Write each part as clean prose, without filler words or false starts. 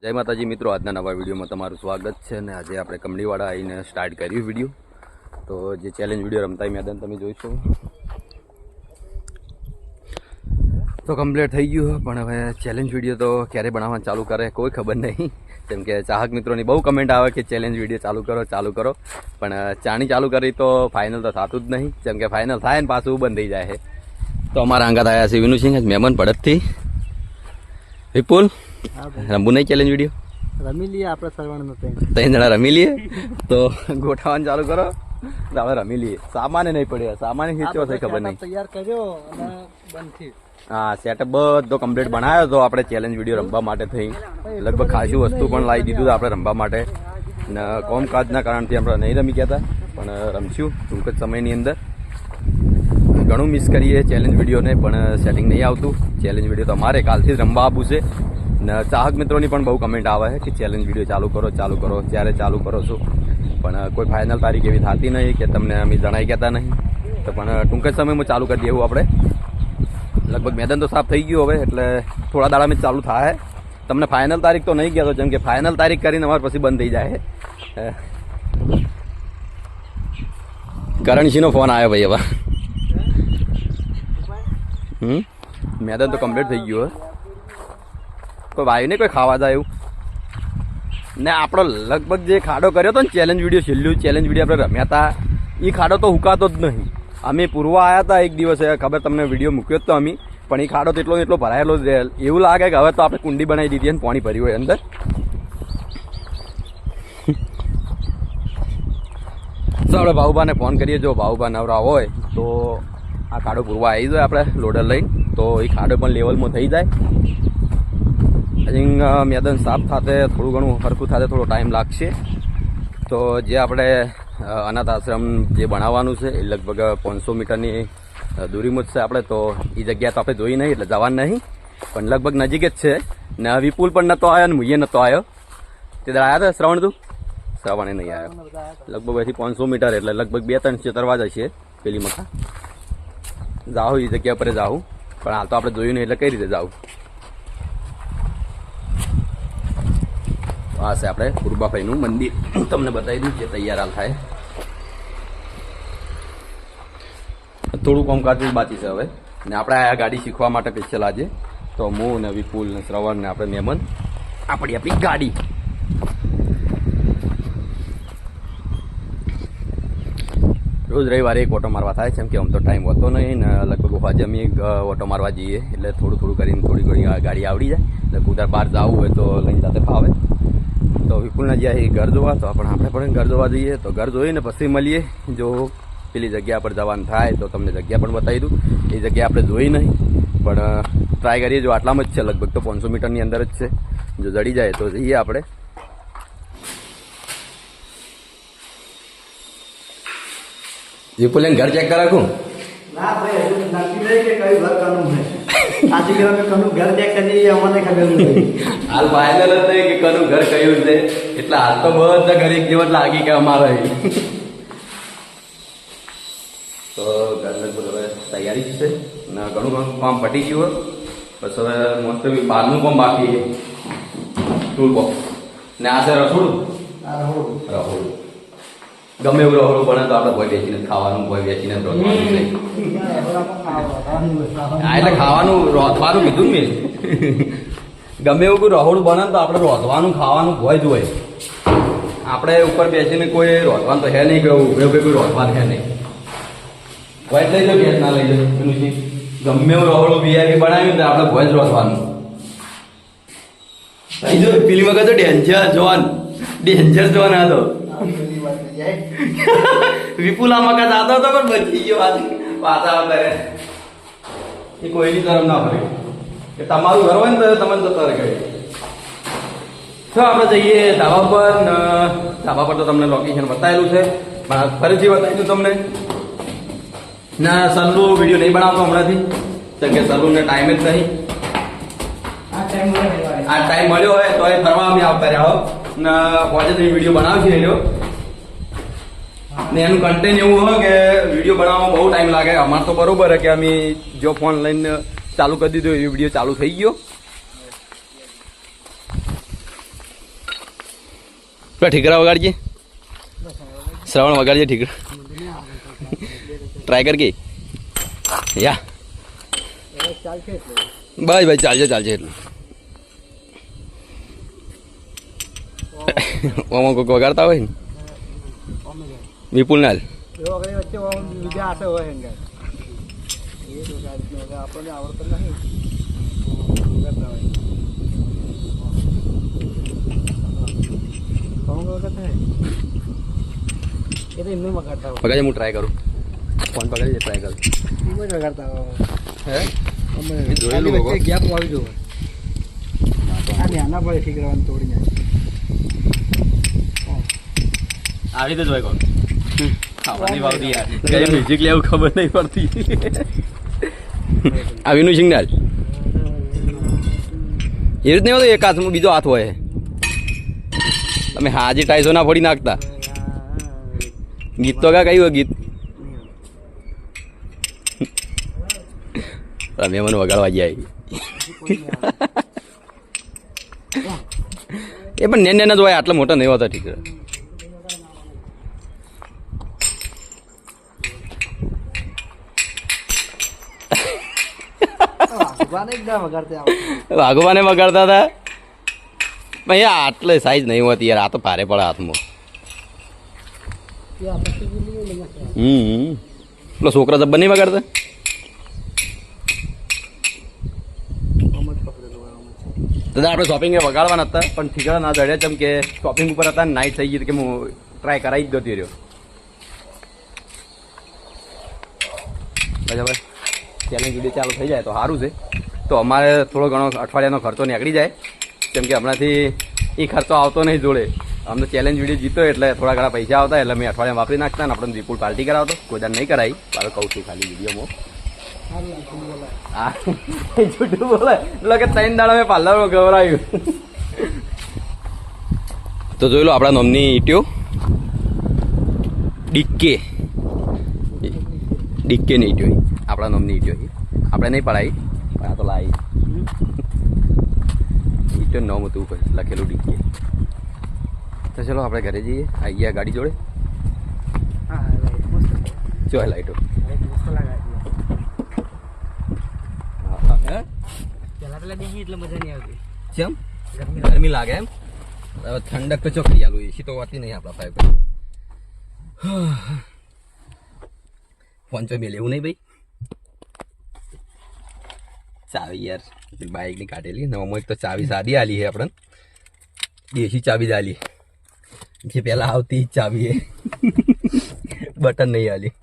જય માતાજી મિત્રો, આજના નવા વિડીયોમાં તમારું સ્વાગત છે અને આજે આપણે કમળીવાડા આવીને સ્ટાર્ટ કર્યું વિડીયો. તો જે ચેલેન્જ વિડીયો રમતા મેદાન તમે જોઈશો તો કમ્પ્લીટ થઈ ગયું, પણ હવે ચેલેન્જ વિડીયો તો ક્યારે બનાવવાનું ચાલુ કરે કોઈ ખબર નહીં. જેમ કે ચાહક મિત્રોની બહુ કમેન્ટ આવે કે ચેલેન્જ વિડીયો ચાલુ કરો, પણ ચાણી ચાલુ કરી તો ફાઇનલ તો થતું જ નહીં. જેમ કે ફાઇનલ થાય ને પાછું બંધ થઈ જાય છે. તો અમારા આંગા આવ્યા છે વિનુસિંહ મહેમાન પડતથી. વિપુલ રમવું નહીં ચેલેન્જ વિડીયો? રમી લઈએ આપણે સર્વણનો ત્રણ જણા રમી લઈએ. તો ગોઠવવાનું ચાલુ કરો, આપણે રમી લઈએ. સામાન નહીં પડ્યો, સામાન ખેંચવો છે ખબર નહીં. તૈયાર કર્યો અને બંધ થયું. હા, સેટઅપ બધો કમ્પ્લીટ બનાવ્યો તો આપણે ચેલેન્જ વિડીયો રમવા માટે થઈ. લગભગ ખાસી વસ્તુ પણ લાવી દીધું આપણે રમવા માટે. ને કોમકાજના કારણથી આપણે નહીં રમી ગયા હતા, પણ રમશું ટૂંક જ સમયની અંદર. ઘણું મિસ કરીએ ચેલેન્જ વિડીયોને, પણ સેટિંગ નહીં આવતું. ચેલેન્જ વિડીયો તો અમારે કાલથી જ રમવા આપવું છે. ને ચાહક મિત્રોની પણ બહુ કમેન્ટ આવે છે કે ચેલેન્જ વિડીયો ચાલુ કરો, ત્યારે ચાલુ કરો છો, પણ કોઈ ફાઇનલ તારીખ એવી થતી નહીં કે તમને અમે જણાવી કહેતા નહીં. તો પણ ટૂંક જ સમયમાં ચાલુ કરી દેવું આપણે. લગભગ મેદાન તો સાફ થઈ ગયું હવે, એટલે થોડા દાડામાં ચાલુ થાય. તમને ફાઇનલ તારીખ તો નહીં કહેતો, જેમ કે ફાઇનલ તારીખ કરીને અમારે પછી બંધ થઈ જાય. કરણસિંહનો ફોન આવ્યો ભાઈ હવે. મેદાન તો કમ્પ્લીટ થઈ ગયું. કોઈ વાયુ નહીં કોઈ ખાવા જાય એવું ને. આપણો લગભગ જે ખાડો કર્યો હતો ને ચેલેન્જ વિડીયો, છેલ્લું ચેલેન્જ વિડીયો આપણે રમ્યા હતા, એ ખાડો તો હુકાતો જ નહીં. અમે પૂર્વા આવ્યા હતા એક દિવસે, ખબર તમને વિડીયો મૂક્યો જ તો અમે, પણ એ ખાડો તો એટલો ભરાયેલો જ રહે. એવું લાગે કે હવે તો આપણે કુંડી બનાવી દીધી અને પાણી ભર્યું હોય અંદર. તો આપણે ભાઉભાને ફોન કરીએ, જો ભાઉભા નવરા હોય તો આ ખાડો પૂરવા આવી જાય આપણે લોડર લઈને, તો એ ખાડો પણ લેવલમાં થઈ જાય. મેદાન સાફ થતે થોડું ઘણું સરખું થતે થોડો ટાઈમ લાગશે. તો જે આપણે અનાથ આશ્રમ જે બનાવવાનું છે એ લગભગ 500 મીટરની દૂરીમાં જ છે આપણે. તો એ જગ્યા તો આપણે જોઈ નહીં એટલે જવાનું નહીં, પણ લગભગ નજીક જ છે. ને વિપુલ પણ નહોતો આવ્યો ને મુઈએ નહોતો આવ્યો. તે દર આવ્યા હતા શ્રવણ? તું શ્રવણે નહીં આવ્યો. લગભગ અહીંથી 500 મીટર એટલે લગભગ 2-3 ક્ષેત્રવા જશે પેલી મકા. જાઉં એ જગ્યા પર જાઉં, પણ હાલ તો આપણે જોયું નહીં એટલે કઈ રીતે જાઉં. આ છે આપણે ગુરબાભાઈનું મંદિર, તમને બતાવી દઉં જે તૈયાર હાલ થાય. થોડું કામકાજ બાકી છે હવે. ને આપણે આ ગાડી શીખવા માટે સ્પેશિયલ આજે તો હું ને વિપુલ ને શ્રવણ ને આપણે મહેમાન આપણી ગાડી. રોજ રવિવારે એક ઓટો મારવા થાય છે, કેમ કે આમ તો ટાઈમ હોતો નહીં ને. લગભગ આજે અમે ઓટો મારવા જઈએ એટલે થોડું કરીને થોડી ગાડી આવડી જાય. એટલે કુદાર બહાર જવું હોય તો લઈને સાથે ફાવે. તો વિપુલના જ્યાં ઘર જોવા, તો આપણે પણ ઘર જોવા જઈએ. તો ઘર જોઈને પછી મળીએ. જો પેલી જગ્યા પર જવાનું થાય તો તમને જગ્યા પણ બતાવી દઉં. એ જગ્યા આપણે જોઈ નહીં, પણ ટ્રાય કરીએ. જો આટલામાં જ છે, લગભગ તો 500 મીટરની અંદર જ છે. જો જડી જાય તો જઈએ આપણે. વિપુલ ઘર ચેક કરાવું? ના ભાઈ, હજુ નક્કી નહીં કે કયું ઘર કનું છે. આજે કે કનું ઘર ચેક કરી અમને ખબર નથી. હાલ ફાઇનલ જ નહીં કે કનું ઘર કયું છે, એટલે હાલ તો બધા ઘર એક જેવા લાગી કે અમારે. તો ઘર લગભગ હવે તૈયારી જ છે ને, ઘણું કામ પટી ગયું. બસ હવે મસ્ત બહારનું કામ બાકી છે. ટૂલ બોક્સ ને આ છે રસોડું. ગમે એવું રહોડું બને તો આપણે ભોય વેચીને ખાવાનું, ભોય વેચીને રોધવાનું નહીં. હા, એટલે ખાવાનું રોધવાનું કીધું મેં. ગમે એવું કોઈ રહોડું બને તો આપણે રોધવાનું ખાવાનું ભોય જ હોય. આપણે ઉપર બેસીને કોઈ રોધવાનું તો હે નહીં, કે ઉભે કોઈ રોધવાનું હે નહીં. ભોય લઈ લો, ગેસ ના લઈ લો. ગમે એવું રહોડું વીઆઈપી બનાવ્યું તો આપણે ભોય જ રોધવાનું. જો પેલી વખત તો ડેન્જર જોવાન હતો. વિપુલ આમાં કાંઈ જાતો હતો પણ બચી ગયો. પાછા આવતા એ કોઈની તરફ ના ફરે કે તમારું ઘર હોય ને તો તમે જતા રહે. તો આપણે જઈએ ધાબા પર. ધાબા પર તો તમને લોકેશન બતાવેલું છે, પણ ફરીથી બતાવી દઉં તમને. ના સલ્લુ વિડીયો નહીં બનાવતો હમણાંથી, કેમ કે સલ્લુને ટાઈમ જ નહીં. આ ટાઈમ મળ્યો હોય તો એ ફરવા અમે આવતા રહ્યા ને. પહોંચે તો વિડીયો બનાવશે રહ્યો ને. એનું કન્ટેન્ટ એવું હોય કે વિડીયો બનાવવામાં બહુ ટાઈમ લાગે. અમારે તો બરોબર કે અમે જો ફોન લઈને ચાલુ કરી દીધો એ વિડીયો ચાલુ થઈ ગયો. પેલા ઠીકરા વગાડજે, શ્રવણ વગાડજે ઠીકરા. ટ્રાય કર કે યા બસ ભાઈ ચાલશે ચાલશે એટલું. ઓમાં કોઈક વગાડતા હોય ને વિપુલ નાલ વગાડજે. હું ટ્રાય કરું, ફોન પકડી ટ્રાય કરું. હે જોયેલું લોકો ગેપ આવી જવું આના પડે ઠીક રહેવાનું તોડી જાય આવી રીતે જોઈ કોણ ખાવાની વાવતી યાર કઈ મ્યુઝિક લેવું ખબર નહીં પડતી. આ વિનુ સિંગનાલ એ રીત નહીં હોતો, એક હાથમાં બીજો હાથ હોય. તમે હાજી ટાઈસો ના ફોડી નાખતા. ગીત તો કા કયું હોય ગીત? તમે મને વગાડવા જાય એ પણ નેન જ હોય, આટલા મોટા નહીં હોતા. ઠીક છે વાઘવાને વગાડતા હતા ભાઈ, આટલે સાઈઝ નહીં હોતી યાર. આ તો ભારે પડે હાથમાં. પેલો છોકરા જબ્બર નહીં વગાડતા. દાદા આપણે શોપિંગ વગાડવાના હતા પણ ઠીકરા ના દડ્યા ચમ કે શોપિંગ ઉપર હતા ને નાઇટ થઈ ગઈ કે હું ટ્રાય કરાવી જ ગયો રહ્યો. બરાબર ચેલેન્જ વિડીયો ચાલુ થઈ જાય તો સારું છે. તો અમારે થોડો ઘણો અઠવાડિયાનો ખર્ચો નીકળી જાય, કેમ કે હમણાંથી એ ખર્ચો આવતો નહીં જોડે. અમને ચેલેન્જ વિડીયો જીતો એટલે થોડા ઘણા પૈસા આવતા એટલે મેં અઠવાડિયા વાપરી નાખતા ને આપણે વિપુલ પાર્ટી કરાવતો. કોઈ દાન નહીં કરાવી, મારે કહું છું ખાલી વિડીયોમાં. હા જૂઠું બોલે એટલે કે 3 દાડા મેં પાર્લરમાં ગવરાયું. તો જોઈ લો આપણા નામની ઈટીઓ ડીકે ની ઈટીઓ, આપણા નામની ઈટીઓ આપણે નહીં પડાવી પણ આ તો લાવી ઈટીઓ નામ હતું લખેલું ડીકે. તો ચલો આપણે ઘરે જઈએ. આવી ગયા ગાડી જોડે. જો લાઈટો કેમ ગરમી લાગે એમ. હવે ઠંડક તો ચોખ્ખી આલું એસી તો હોતી નહીં આપણા પાઇપ. ફોન ચો મેં લેવું નહીં ભાઈ. ચાવી યાર બાઇક ની કાઢેલી ને અમુક તો ચાવી સાદી આલી છે આપણે, દેશી ચાવી જ આલી જે પેલા આવતી ચાવી એ બટન નહીં આલી.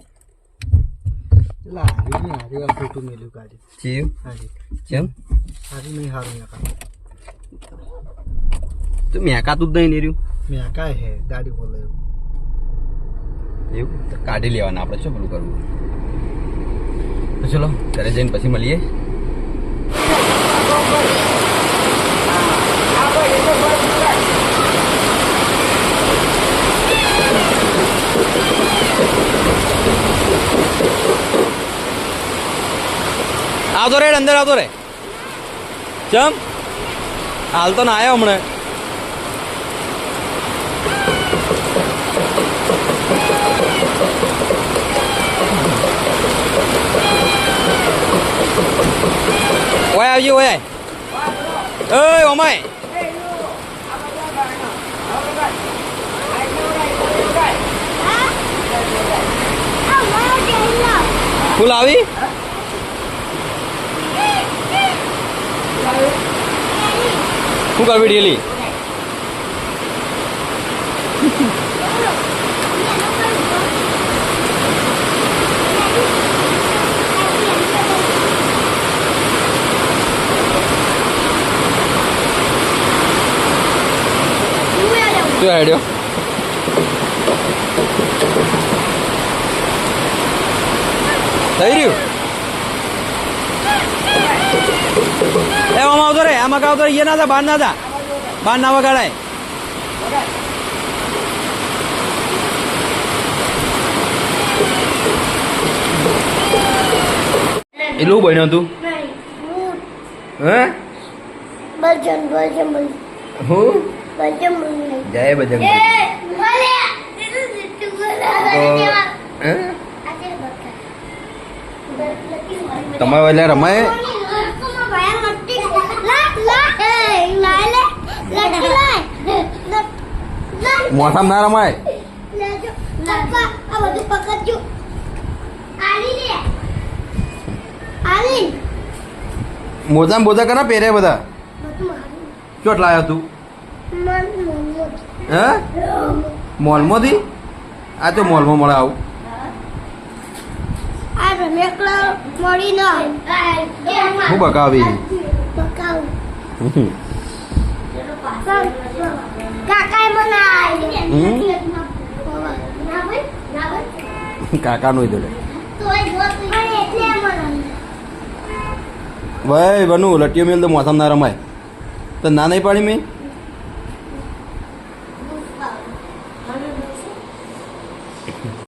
તો મેકાતું જ નહીં ને રહ્યું. મેકાય હે ગાડી બોલે એવું કાઢી લેવાના આપણે. શું પેલું કરવું? તો ચલો ઘરે જઈને પછી મળીએ. આવતો રે અંદર આવતો રે. ચમ હાલ તો ના આવ્યો હમણાં. ઓય આવજો ઓય. ઓય ઓમાય ફૂલ આવી. શું કરવી ડેલી? શું હેડ્યો? થઈ રહ્યું એ આમાં આવતો રે. આમાં આવતો રે. ના થા બહાર ના થા, બહાર ના વગાડાય. એટલું બન્યું તું હે? હું જય બજરંગ. હે? તમારે એટલે રમાય મોસામ ના રમાય મોજામ બોજા કના પહેરે બધા ચોટ લાયો તું હે મોલમાંથી આ તો મોલમાં મળે આવું હું બકાવી કાકા નું જોડે ભાઈ બનુ લટીઓ મેલ તો મોસમ ના રમાય તો ના નહીં પાડી મેં